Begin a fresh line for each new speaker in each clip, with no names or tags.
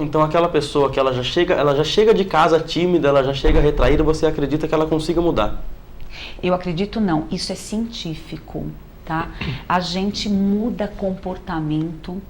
Então aquela pessoa que ela já chega de casa tímida, ela já chega retraída, você acredita que ela consiga mudar?
Eu acredito não, isso é científico, tá? A gente muda comportamento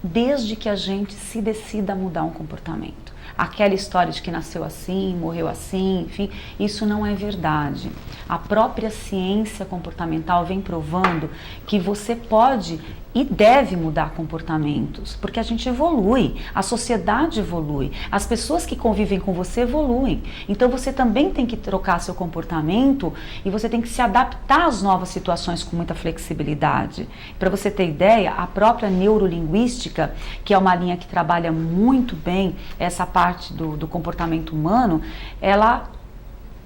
desde que a gente se decida a mudar um comportamento. Aquela história de que nasceu assim, morreu assim, enfim, isso não é verdade. A própria ciência comportamental vem provando que você pode e deve mudar comportamentos, porque a gente evolui, a sociedade evolui, as pessoas que convivem com você evoluem. Então você também tem que trocar seu comportamento e você tem que se adaptar às novas situações com muita flexibilidade. Para você ter ideia, a própria neurolinguística, que é uma linha que trabalha muito bem essa parte do comportamento humano, ela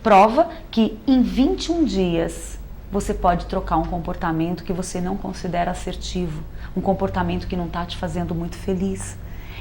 prova que em 21 dias você pode trocar um comportamento que você não considera assertivo, um comportamento que não está te fazendo muito feliz.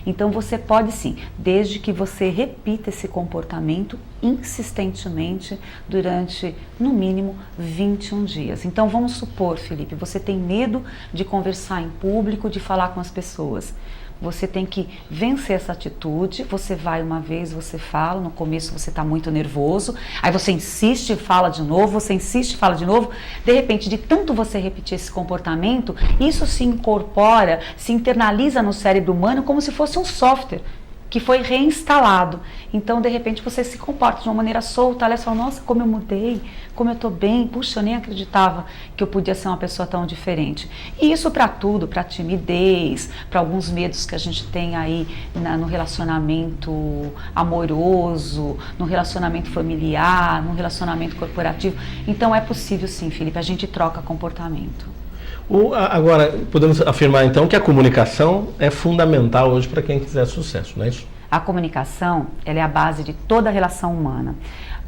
Então você pode sim, desde que você repita esse comportamento insistentemente durante, no mínimo, 21 dias. Então vamos supor, Felipe, você tem medo de conversar em público, de falar com as pessoas. Você tem que vencer essa atitude, você vai uma vez, você fala, no começo você está muito nervoso, aí você insiste e fala de novo, você insiste e fala de novo, de repente, de tanto você repetir esse comportamento, isso se incorpora, se internaliza no cérebro humano como se fosse um software que foi reinstalado. Então, de repente, você se comporta de uma maneira solta, olha só, nossa, como eu mudei, como eu tô bem, puxa, eu nem acreditava que eu podia ser uma pessoa tão diferente. E isso para tudo, para timidez, para alguns medos que a gente tem aí no relacionamento amoroso, no relacionamento familiar, no relacionamento corporativo. Então, é possível sim, Felipe, a gente troca comportamento.
Agora, podemos afirmar então que a comunicação é fundamental hoje para quem quiser sucesso, não é isso?
A comunicação, ela é a base de toda a relação humana,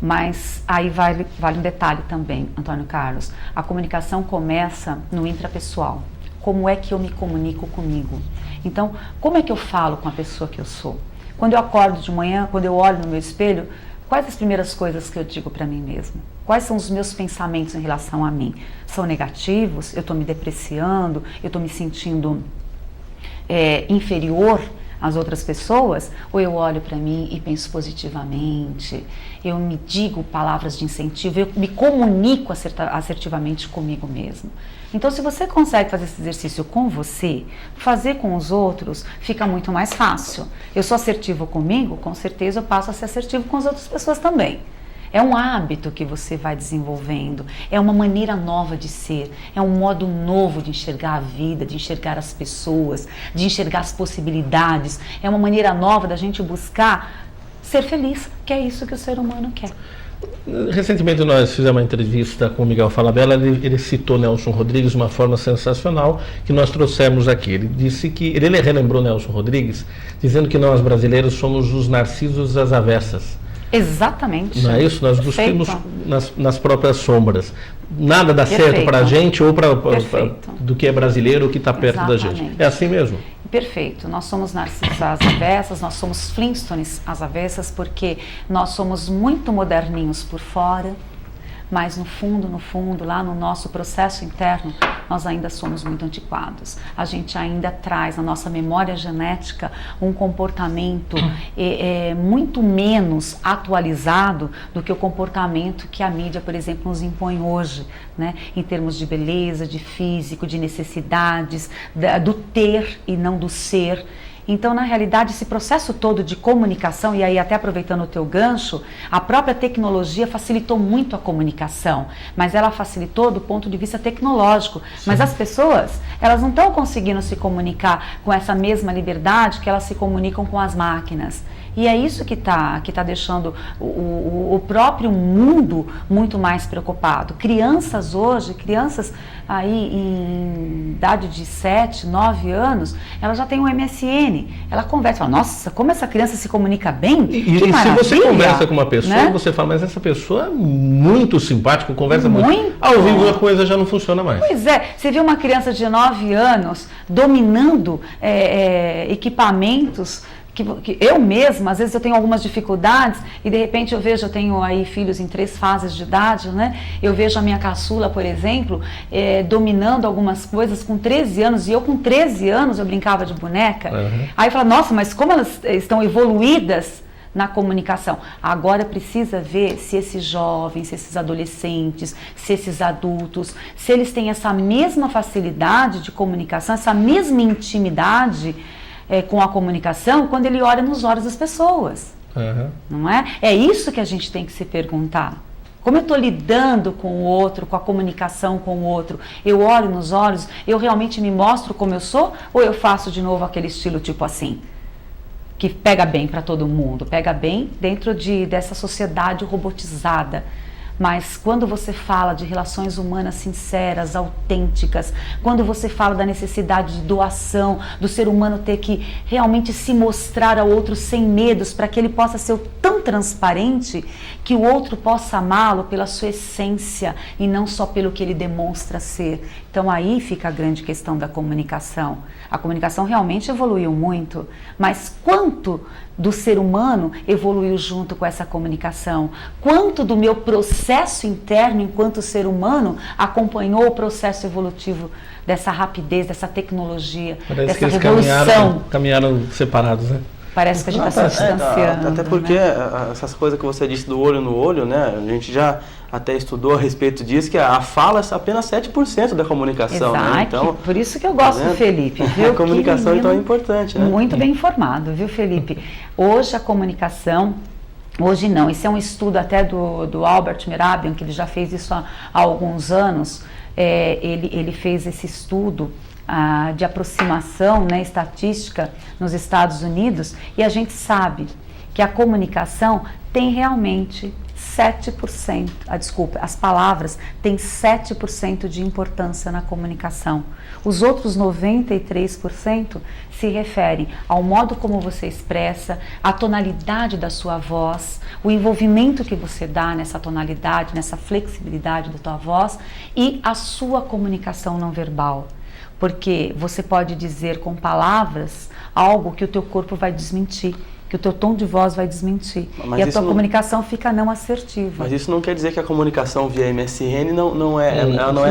mas aí vale um detalhe também, Antônio Carlos. A comunicação começa no intrapessoal. Como é que eu me comunico comigo? Então, como é que eu falo com a pessoa que eu sou? Quando eu acordo de manhã, quando eu olho no meu espelho, quais as primeiras coisas que eu digo para mim mesma? Quais são os meus pensamentos em relação a mim? São negativos? Eu estou me depreciando? Eu estou me sentindo inferior às outras pessoas? Ou eu olho para mim e penso positivamente? Eu me digo palavras de incentivo? Eu me comunico assertivamente comigo mesmo? Então, se você consegue fazer esse exercício com você, fazer com os outros fica muito mais fácil. Eu sou assertivo comigo, com certeza eu passo a ser assertivo com as outras pessoas também. É um hábito que você vai desenvolvendo, é uma maneira nova de ser, é um modo novo de enxergar a vida, de enxergar as pessoas, de enxergar as possibilidades. É uma maneira nova da gente buscar ser feliz, que é isso que o ser humano quer.
Recentemente nós fizemos uma entrevista com o Miguel Falabella, ele citou Nelson Rodrigues de uma forma sensacional que nós trouxemos aqui. Ele disse que, ele relembrou Nelson Rodrigues, dizendo que nós brasileiros somos os narcisos às avessas.
Exatamente.
Não é isso? Nós buscamos nas próprias sombras. Nada dá certo para a gente ou do que é brasileiro ou que está perto da gente. É assim mesmo?
Perfeito. Nós somos narcisos às avessas, nós somos Flintstones às avessas, porque nós somos muito moderninhos por fora, mas no fundo, lá no nosso processo interno, nós ainda somos muito antiquados. A gente ainda traz na nossa memória genética um comportamento muito menos atualizado do que o comportamento que a mídia, por exemplo, nos impõe hoje, né? Em termos de beleza, de físico, de necessidades, do ter e não do ser. Então, na realidade, esse processo todo de comunicação, e aí até aproveitando o teu gancho, a própria tecnologia facilitou muito a comunicação, mas ela facilitou do ponto de vista tecnológico. Sim. Mas as pessoas, elas não estão conseguindo se comunicar com essa mesma liberdade que elas se comunicam com as máquinas. E é isso que tá deixando o próprio mundo muito mais preocupado. Crianças hoje, aí em idade de 7, 9 anos, ela já tem um MSN, ela conversa, fala, nossa, como essa criança se comunica bem,
e se você conversa com uma pessoa, né? Você fala, mas essa pessoa é muito simpática, conversa muito. Ao vivo a coisa já não funciona mais.
Pois é, você viu uma criança de 9 anos dominando equipamentos que eu mesma, às vezes eu tenho algumas dificuldades e de repente eu tenho aí filhos em 3 fases de idade, né? Eu vejo a minha caçula, por exemplo, dominando algumas coisas com 13 anos, e eu com 13 anos eu brincava de boneca. Aí eu falo, nossa, mas como elas estão evoluídas na comunicação. Agora precisa ver se esses jovens, se esses adolescentes, se esses adultos, se eles têm essa mesma facilidade de comunicação, essa mesma intimidade com a comunicação quando ele olha nos olhos das pessoas. Não é? É isso que a gente tem que se perguntar. Como eu estou lidando com o outro, com a comunicação com o outro? Eu olho nos olhos, eu realmente me mostro como eu sou, ou eu faço de novo aquele estilo tipo assim? Que pega bem para todo mundo, pega bem dentro dessa sociedade robotizada. Mas quando você fala de relações humanas sinceras, autênticas, quando você fala da necessidade de doação, do ser humano ter que realmente se mostrar ao outro sem medos, para que ele possa ser tão transparente que o outro possa amá-lo pela sua essência e não só pelo que ele demonstra ser. Então aí fica a grande questão da comunicação. A comunicação realmente evoluiu muito, mas quanto do ser humano evoluiu junto com essa comunicação? Quanto do meu processo interno enquanto ser humano acompanhou o processo evolutivo dessa rapidez, dessa tecnologia,
Parece
dessa
que eles
revolução?
caminharam separados, né?
Parece que a gente está se distanciando.
Até porque essas coisas que você disse do olho no olho, né? A gente já até estudou a respeito disso, que a fala é apenas 7% da comunicação.
Exato,
né? Então,
por isso que eu gosto do Felipe, viu?
A comunicação então é importante, né?
Muito bem informado, viu, Felipe? Hoje a comunicação, hoje não, isso é um estudo até do Albert Mehrabian, que ele já fez isso há alguns anos, ele fez esse estudo de aproximação, né, estatística nos Estados Unidos, e a gente sabe que a comunicação tem realmente 7%, as palavras têm 7% de importância na comunicação. Os outros 93% se referem ao modo como você expressa, à tonalidade da sua voz, o envolvimento que você dá nessa tonalidade, nessa flexibilidade da tua voz e a sua comunicação não verbal. Porque você pode dizer com palavras algo que o teu corpo vai desmentir, que o teu tom de voz vai desmentir. E a tua comunicação fica não assertiva.
Mas isso não quer dizer que a comunicação via MSN não é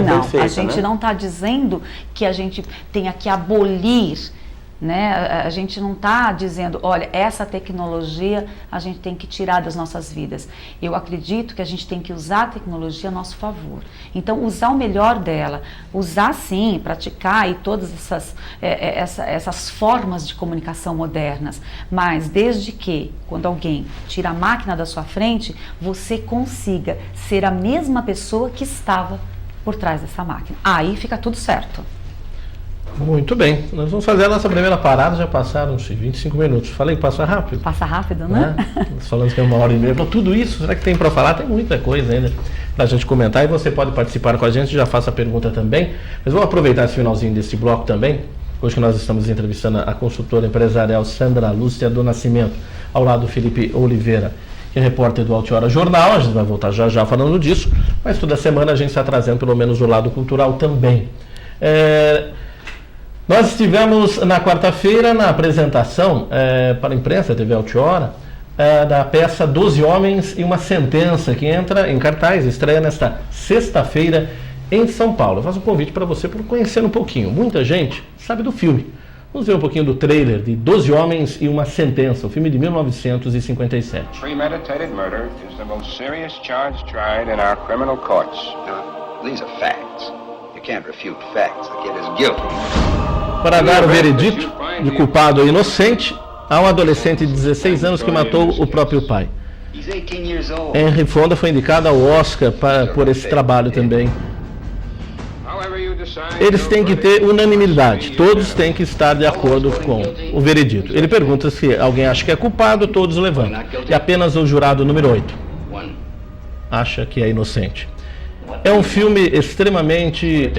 perfeita,
a gente,
né?
não está dizendo que a gente tenha que abolir, né? A gente não está dizendo, olha, essa tecnologia a gente tem que tirar das nossas vidas. Eu acredito que a gente tem que usar a tecnologia a nosso favor. Então, usar o melhor dela, usar sim, praticar e todas essas formas de comunicação modernas, mas desde que, quando alguém tira a máquina da sua frente, você consiga ser a mesma pessoa que estava por trás dessa máquina. Aí fica tudo certo.
Muito bem, nós vamos fazer a nossa primeira parada, já passaram uns 25 minutos. Falei que passa rápido?
Passa rápido, né?
Nós falamos que é 1h30. Então, tudo isso, será que tem para falar? Tem muita coisa ainda para a gente comentar e você pode participar com a gente, já faça a pergunta também. Mas vamos aproveitar esse finalzinho desse bloco também. Hoje que nós estamos entrevistando a consultora empresarial Sandra Lúcia do Nascimento, ao lado do Felipe Oliveira, que é repórter do Altiora Jornal. A gente vai voltar já falando disso, mas toda semana a gente está trazendo pelo menos o lado cultural também. Nós estivemos na quarta-feira na apresentação para a imprensa, TV Altiora, da peça 12 Homens e uma Sentença, que entra em cartaz, estreia nesta sexta-feira em São Paulo. Eu faço um convite para você para conhecer um pouquinho. Muita gente sabe do filme. Vamos ver um pouquinho do trailer de 12 Homens e uma Sentença, o filme de 1957.
Premeditated murder is the most serious charge tried in our criminal courts.
These are facts. You can't refute facts. The kid is guilty.
Para dar o veredito de culpado ou inocente, há um adolescente de 16 anos que matou o próprio pai. Henry Fonda foi indicado ao Oscar por esse trabalho também. Eles têm que ter unanimidade, todos têm que estar de acordo com o veredito. Ele pergunta se alguém acha que é culpado, todos levantam. E apenas o jurado número 8 acha que é inocente. É um filme extremamente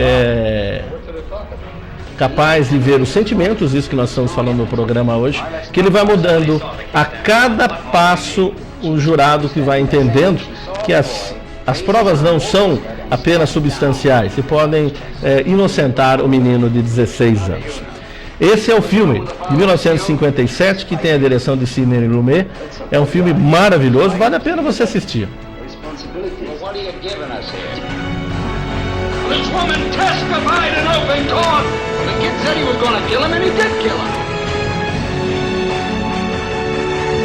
capaz de ver os sentimentos, isso que nós estamos falando no programa hoje, que ele vai mudando a cada passo, o jurado que vai entendendo que as provas não são apenas substanciais e podem inocentar o menino de 16 anos. Esse é o filme de 1957, que tem a direção de Sidney Lumet. É um filme maravilhoso, vale a pena você assistir.
What are you giving us here?
This woman testified in open court.
The kid said he was going to kill him, and he did kill him.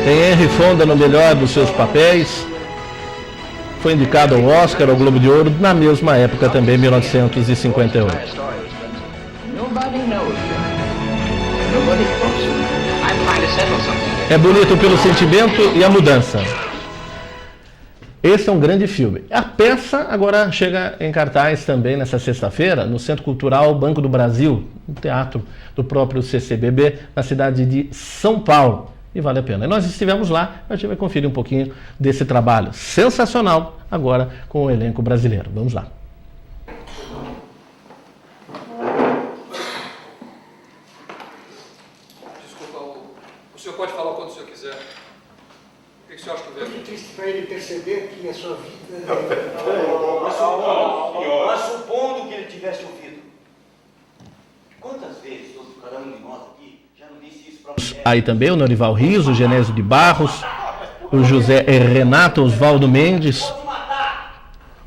Tem Henry Fonda no melhor dos seus papéis. Foi indicado ao Oscar, ao Globo de Ouro, na mesma época também, 1958.
Nobody knows you. Nobody knows you. I'm trying to settle something.
É bonito pelo sentimento e a mudança. Esse é um grande filme. A peça agora chega em cartaz também nessa sexta-feira no Centro Cultural Banco do Brasil, no teatro do próprio CCBB, na cidade de São Paulo. E vale a pena. E nós estivemos lá, a gente vai conferir um pouquinho desse trabalho sensacional, agora com o elenco brasileiro. Vamos lá.
Desculpa, o senhor pode falar quando o senhor quiser. O que o senhor acha que veio?
Muito triste para ele perceber que a sua vida...
Mas supondo que ele tivesse ouvido, quantas vezes cada um de nós aqui já não disse isso para você?
Aí também o Norival Riso, o Genésio de Barros, o José Renato, Oswaldo Mendes,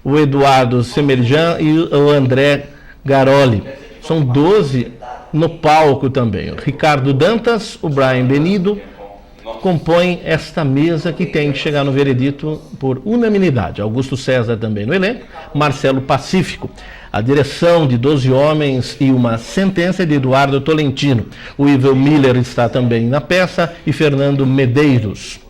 o Eduardo Semerjan e o André Garoli. São 12 no palco também. O Ricardo Dantas, o Brian Benido, compõem esta mesa que tem que chegar no veredito por unanimidade. Augusto César também no elenco, Marcelo Pacífico. A direção de 12 Homens e uma Sentença de Eduardo Tolentino. O Ivel Miller está também na peça e Fernando Medeiros.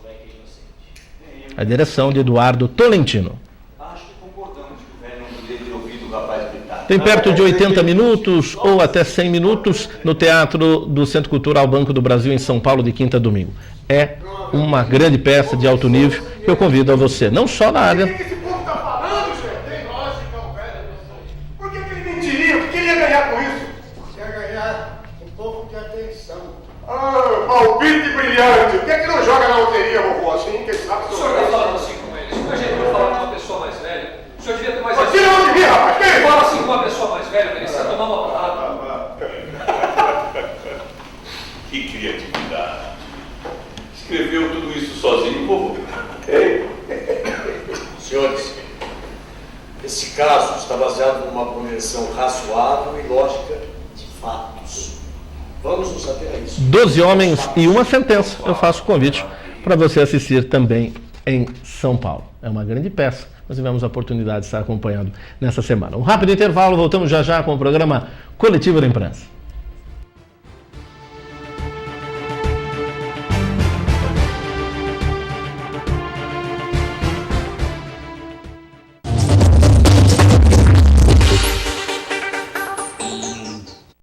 A direção de Eduardo Tolentino.
Acho que concordamos que o velho não poderia ter ouvido o rapaz gritar.
Tem perto de 80 minutos ou até 100 minutos no Teatro do Centro Cultural Banco do Brasil, em São Paulo, de quinta a domingo. É uma grande peça de alto nível que eu convido a você, não só na área...
Esse povo tá falando, gente? Tem lógica, o velho. Por que ele mentiria? O que ele ia ganhar com isso? Quer ganhar um pouco de atenção. Ah, palpite brilhante. Por que não joga na loteria, vovô? Assim, quem sabe...
O senhor está falando assim com eles. A gente vai falar com uma pessoa mais velha. O senhor devia ter mais...
Mas tira a mão de mim, rapaz. Que isso?
Fala assim com uma pessoa mais velha, ele precisa tomar uma porrada.
Que criatividade. Escreveu tudo isso sozinho, vovô?
Senhores, esse caso está baseado numa compreensão razoável e lógica de fatos. Vamos nos ater a isso.
12 Homens e uma Sentença. Eu faço o convite para você assistir também em São Paulo. É uma grande peça. Nós tivemos a oportunidade de estar acompanhando nessa semana. Um rápido intervalo, voltamos já já com o programa Coletivo da Imprensa.